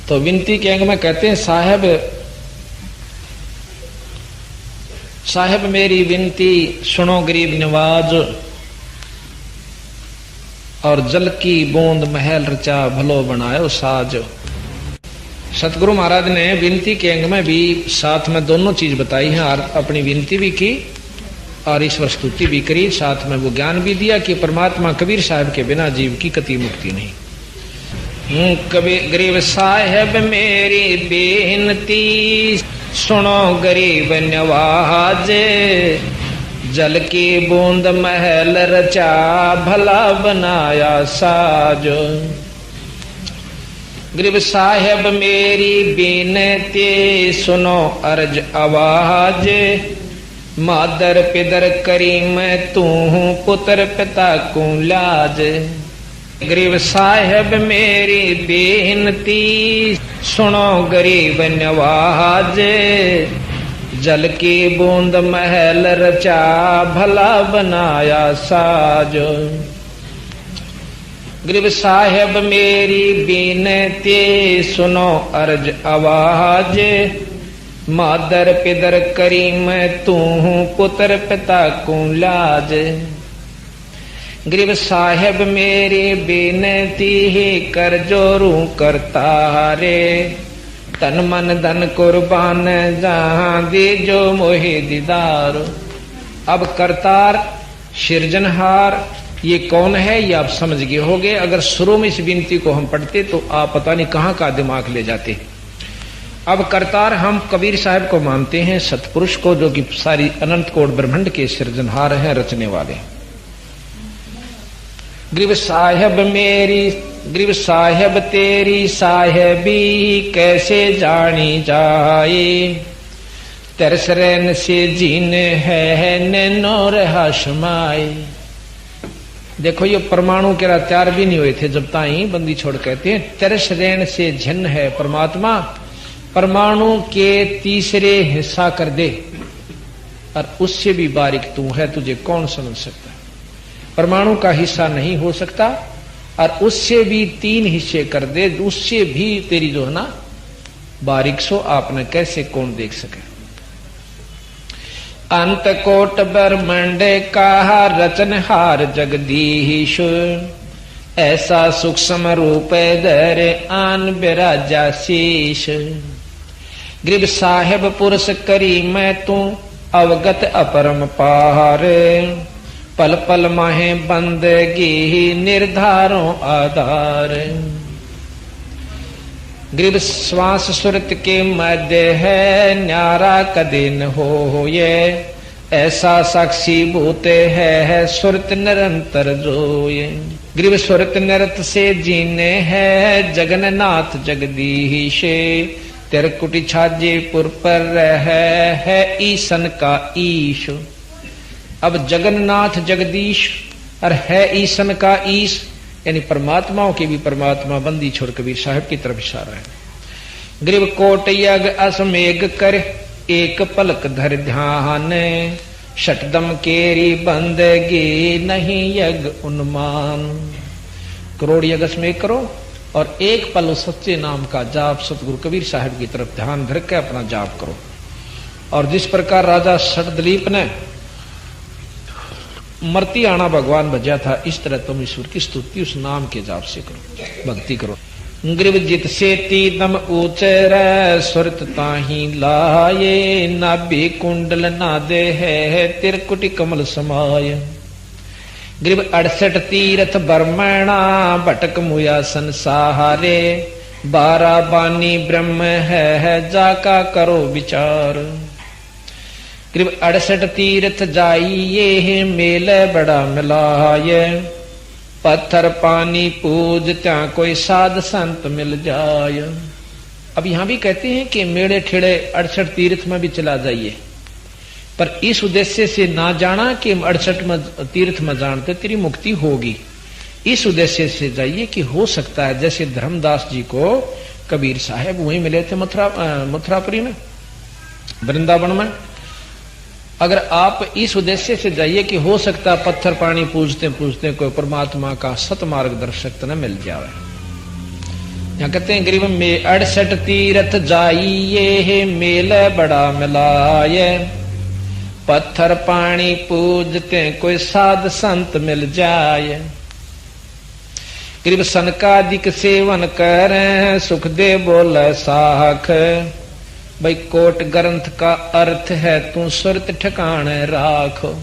तो विनती के अंग में कहते हैं, साहेब मेरी विनती सुनो गरीब नवाज, और जल की बूंद महल रचा भलो बनायो साज। सतगुरु महाराज ने विनती के अंग में भी साथ में दोनों चीज बताई है, और अपनी विनती भी की और ईश्वर स्तुति भी करी, साथ में वो ज्ञान भी दिया कि परमात्मा कबीर साहब के बिना जीव की कति मुक्ति नहीं। कबीर गरीब साहेब मेरी बेनती सुनो गरीब नवाज, जल की बूंद महल रचा भला बनाया साज। गरीब साहेब मेरी बेनती सुनो अर्ज आवाज, मादर पिदर करी मैं तू पुत्र पिता को लाज। गरीब साहेब मेरी बेनती सुनो गरीब नवाज, जल की बूंद महल रचा भला बनाया साज। गरीब साहेब मेरी बेनती सुनो अर्ज आवाज, मादर पिदर करी मैं तू पुत्र पिता को लाज। गरीब साहेब मेरी बेनती ही कर जोरू करता रे, तन मन धन कुर्बान जहां दे जो मोहे दीदार। अब करतार सिरजनहार ये कौन है, ये आप समझ गए होगे। अगर शुरू में इस विनती को हम पढ़ते तो आप पता नहीं कहां का दिमाग ले जाते। अब करतार हम कबीर साहब को मानते हैं, सतपुरुष को, जो कि सारी अनंत कोट ब्रह्मांड के सृजनहार हैं, रचने वाले। गरीब साहेब मेरी, गरीब साहेब तेरी साहेबी कैसे जानी जाए, तरस रैन से जीन है नैनो रहा शमाए। देखो ये परमाणु के तैयार भी नहीं हुए थे जब ताई बंदी छोड़ कहते हैं, तरस रैन से झन है परमात्मा, परमाणु के तीसरे हिस्सा कर दे, और उससे भी बारीक तू है, तुझे कौन समझ सकता है। परमाणु का हिस्सा नहीं हो सकता, और उससे भी 3 हिस्से कर दे, उससे भी तेरी जो है ना बारीक सो आपने कैसे कौन देख सके। अंत कोट ब्रह्मांड का रचनहार जगदीश, ऐसा सूक्ष्म रूप धर आन बिराजा शीश। गरीब साहेब पुरुष करी मैं तू अवगत अपरम पार, पल पल माहे बंदगी निर्धारों आधार। गरीब श्वास सुरत के मध्य है न्यारा कदे न हो ये, ऐसा साक्षी भूत है सुरत निरंतर जोये। गरीब सुरत निरत से जीने है जगन्नाथ जगदीश, तिरकुटी छाजेपुर पर है ईसन का ईश। अब जगन्नाथ जगदीश और है ईसन का ईश, यानी परमात्माओं के भी परमात्मा, बंदी छोड़ कबीर साहब की तरफ इशारा है। गरीब कोट यज्ञ असमेघ कर एक पलक धर ध्यान, शटदम केरी बंदगी नहीं यज्ञ उन्मान। करोड़ यज्ञ असमेघ करो और एक पल सच्चे नाम का जाप सतगुरु कबीर साहब की तरफ ध्यान धर के अपना जाप करो। और जिस प्रकार राजा शटदलीप ने मरती आना भगवान बजा था, इस तरह तुम ईश्वर की स्तुति उस नाम के जाप से करो, भक्ति करो। ग्रीव जित से तीदम ऊचर सुरत ताही लाये, नाभि कुंडल नादे है तिरकुटी कमल समाय। ग्रीव 68 तीर्थ बर्मणा भटक मुया संसारे, 12 बानी ब्रह्म है जाका करो विचार। ग्रीव 68 तीर्थ जाइए मेल बड़ा मिलाये, पत्थर पानी पूज त्या कोई साध संत मिल जाय। अब यहां भी कहते हैं कि मेड़े ठेड़े 68 तीर्थ में भी चला जाइए, पर इस उद्देश्य से ना जाना कि 68 तीर्थ में जानते तेरी मुक्ति होगी। इस उद्देश्य से जाइए कि हो सकता है जैसे धर्मदास जी को कबीर साहब वहीं मिले थे मथुरापुरी में, वृंदावन में। अगर आप इस उद्देश्य से जाइए कि हो सकता है पत्थर पानी पूजते पूजते कोई परमात्मा का सत मार्गदर्शक न मिल जाए, यहाँ कहते हैं गरीब में 68 तीर्थ जाइए, मेल बड़ा मिलाए, पत्थर पानी पूजते कोई साध संत मिल जाए। गरीब सनकादिक सेवन करें, सुख दे बोले साख, भाई कोट ग्रंथ का अर्थ है तू सुरत ठिकाने राखो।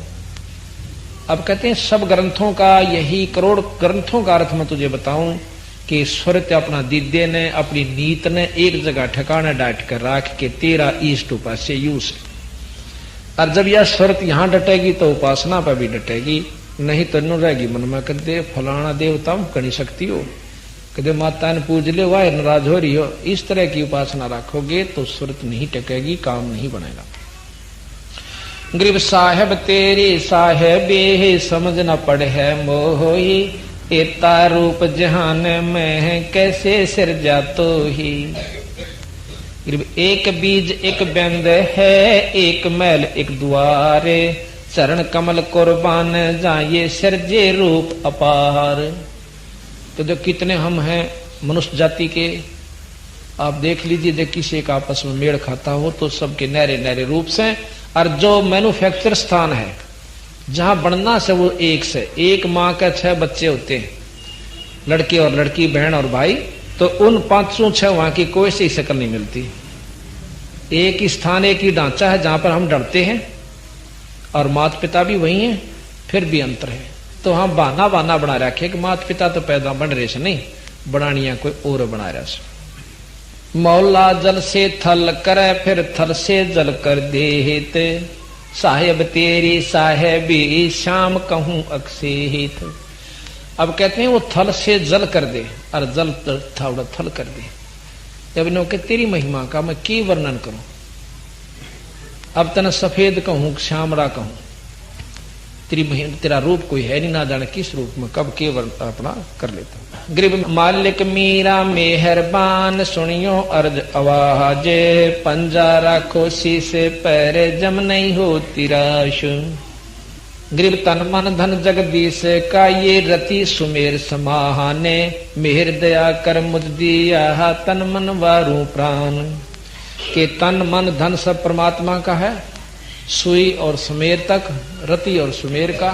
अब कहते हैं सब ग्रंथों का, यही करोड़ ग्रंथों का अर्थ मैं तुझे बताऊं कि सुरत अपना दीदे ने, अपनी नीत ने एक जगह ठिकाने डाट कर राख के तेरा ईष्ट उपास्य यूं से। और जब यह सुरत यहां डटेगी तो उपासना पर भी डटेगी, नहीं तो न रहेगी मन में। कहते फलाना देवता कणी शक्ति हो, कहते माता ने पूज ले वाह नाराज हो रही हो, इस तरह की उपासना रखोगे तो सुरत नहीं टकेगी, काम नहीं बनेगा। गरीब साहेब तेरी साहेबे समझ न पड़े है मोही, एता रूप जहान में कैसे सिर जातो ही। गरीब एक बीज एक बंद है, एक मैल एक द्वारे, चरण कमल कुर्बान जाइए सिरजे रूप अपार। तो जो कितने हम हैं मनुष्य जाति के, आप देख लीजिए, जो किसी एक आपस में मेल खाता हो तो सबके नहरे नहरे रूप से। और जो मैन्युफैक्चर स्थान है जहां बनना से वो एक से, एक माँ के 6 बच्चे होते हैं, लड़के और लड़की, बहन और भाई, तो उन 506 वहां की कोई सी शक्ल नहीं मिलती। एक ही स्थान, एक ही ढांचा है जहां पर हम डरते हैं, और माता पिता भी वही हैं, फिर भी अंतर है। तो हम बहाना बहाना बना रखे कि माता पिता तो पैदा बन रहे से नहीं, बनानिया कोई और बना रहा से। मौला जल से थल करे, फिर थल से जल कर देते, साहेब तेरी साहेबी शाम कहूं अक्सेहित। अब कहते हैं वो थल से जल कर दे, और जल थोड़ा थल कर दे। जब इन्हों के तेरी महिमा का मैं की वर्णन करूं, अब तना सफेद कहूं श्यामरा कहूं, तेरा रूप कोई है नहीं, ना जाने किस रूप में कब के अपना कर लेता। गरीब मालिक मीरा मेहरबान, सुनियो अर्ज आवाज, पंजा राखो शीशे पैरे जम नहीं हो तिराश। गरीब तन मन धन जगदीश का ये रति सुमेर समाहाने, मेहर दया कर मुझ दिया तन मन वारू प्राण। के तन मन धन सब परमात्मा का है, सुई और सुमेर तक, रति और सुमेर का,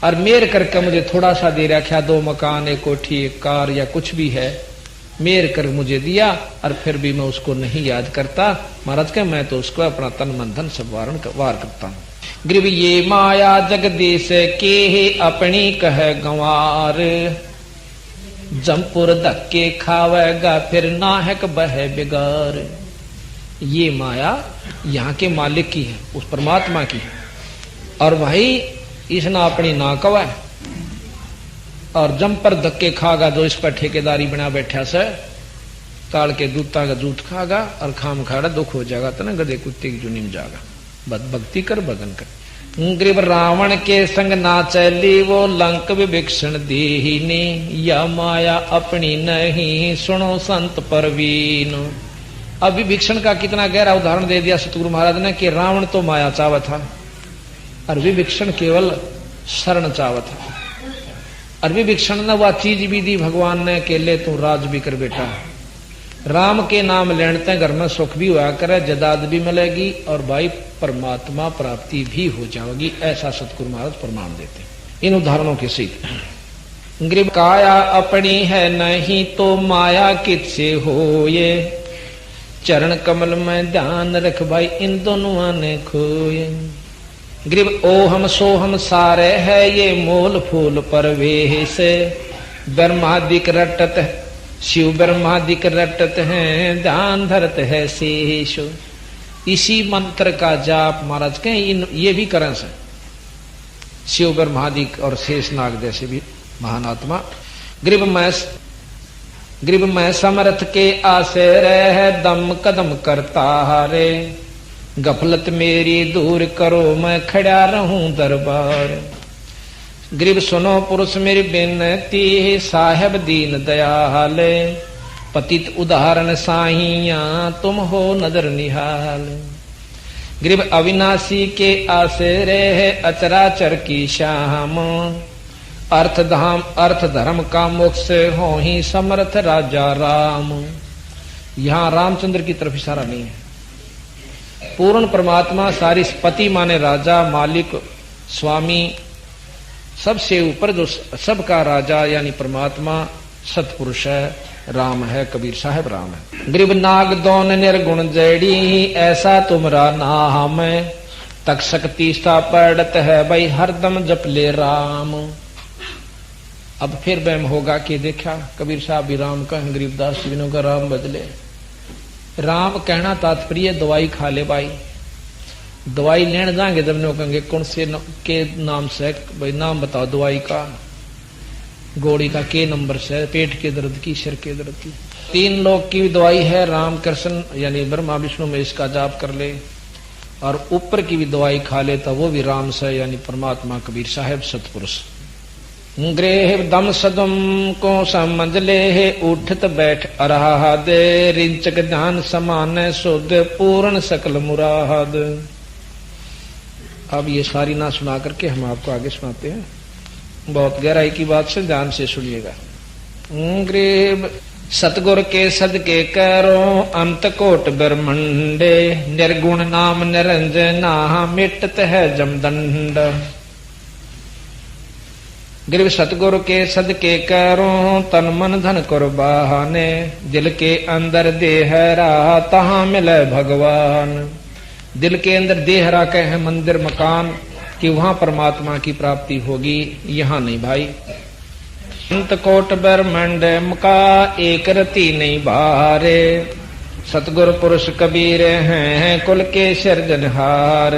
और मेर करके मुझे थोड़ा सा दे रखा, 2 मकान, 1 कोठी, 1 कार या कुछ भी है, मेर कर मुझे दिया, और फिर भी मैं उसको नहीं याद करता। महाराज के मैं तो उसको अपना तन मन धन सब वार करता हूं। गरीब ये माया जगदीश के अपनी कह गंवार, जमपुर धक्के खावेगा फिर नाहक बह बिगार। ये माया यहाँ के मालिक की है, उस परमात्मा की है, और भाई इसने अपनी ना कवा है, और जम पर धक्के खागा जो इस पर ठेकेदारी बना बैठा से, काल के दूता का जूठ खागा, और खाम खाड़ा दुख हो जाएगा, तो ना गधे कुत्ते की जुनी में जाएगा। भक्ति कर भजन कर। गरीब रावण के संग ना चली वो लंक विभीषण दीनी, या माया अपनी नहीं सुनो संत परवीन। अब विभीषण का कितना गहरा उदाहरण दे दिया सतगुरु महाराज ने कि रावण तो माया चावा था, और विभीषण केवल शरण चावा था। और विभीषण ने वह चीज भी दी भगवान ने कि ले तू राज भी कर बेटा, राम के नाम लेने घर में सुख भी हुआ करे, जदाद भी मिलेगी, और भाई परमात्मा प्राप्ति भी हो जाएगी। ऐसा सतगुरु महाराज प्रमाण देते इन उदाहरणों के सहित। गरीब काया अपनी है नहीं तो माया किससे हो, ये चरण कमल में ध्यान रख भाई इन दोनों ने खोए। गरीब ओ हम सो हम सारे है ये मोल फूल परवेश, ब्रह्मादिक रटत शिव ब्रह्मादिक रटत हैं, ध्यान धरत है शेष। इसी मंत्र का जाप महाराज के ये भी करें से, शिव ब्रह्मादिक और शेषनाग जैसे भी महान आत्मा। गरीब मैं समर्थ के आसे रह दम कदम करता रे, गफलत मेरी दूर करो मैं खड़ा रहूं दरबार। गरीब सुनो पुरुष मेरी बिनती, साहेब दीन दयाल, पतित उदाहरण साहिया तुम हो नजर निहाल। गरीब अविनाशी के आसरे है अचराचर की शाम, अर्थ धाम अर्थ धर्म का मोक्ष हो ही समर्थ राजा राम। यहां रामचंद्र की तरफ इशारा नहीं है। पूर्ण परमात्मा सारी पति माने राजा, मालिक, स्वामी, सबसे ऊपर जो सबका राजा यानी परमात्मा सतपुरुष है, राम है, कबीर साहब राम है। गरीब नाग दोन निर्गुण जड़ी, ऐसा तुमरा नाम है, तक शक्ति सा पड़त है भाई हरदम जप ले राम। अब फिर वहम होगा कि देखा कबीर साहब भी राम का, गरीबदास जी का राम बदले। राम कहना तात्पर्य दवाई खा ले भाई। दवाई लेने जाएंगे जब नो कहेंगे कौन से के नाम से, भाई नाम बताओ दवाई का, गोड़ी का के नंबर से, पेट के दर्द की, सिर के दर्द की। तीन लोग की दवाई है राम कृष्ण यानी ब्रह्मा विष्णु में, इसका जाप कर ले। और ऊपर की भी दवाई खा ले तो वो भी राम से यानी परमात्मा कबीर साहब सतपुरुष। गृह दम सदम को समझ ले है, उठत बैठ अराहद, रिंचक ध्यान समान शुद्ध पूर्ण सकल मुराद। अब ये सारी ना सुना करके हम आपको आगे सुनाते हैं। बहुत गहराई की बात से ध्यान से सुनिएगा। गृह सतगुर के सदके करो अंत कोट ब्रह्मंडे, निर्गुण नाम निरंजना मिटत है जमदंड। गिरव सतगुरु के सदके करो तन मन धन कुर्बाने, दिल के अंदर देह रहा तहां मिले भगवान। दिल के अंदर देह रखे है मंदिर मकान कि वहां परमात्मा की प्राप्ति होगी, यहां नहीं भाई। अंत कोट ब्रह्मंड मका एक रति नहीं भारे, सतगुरु पुरुष कबीर हैं कुल के सिरजनहार।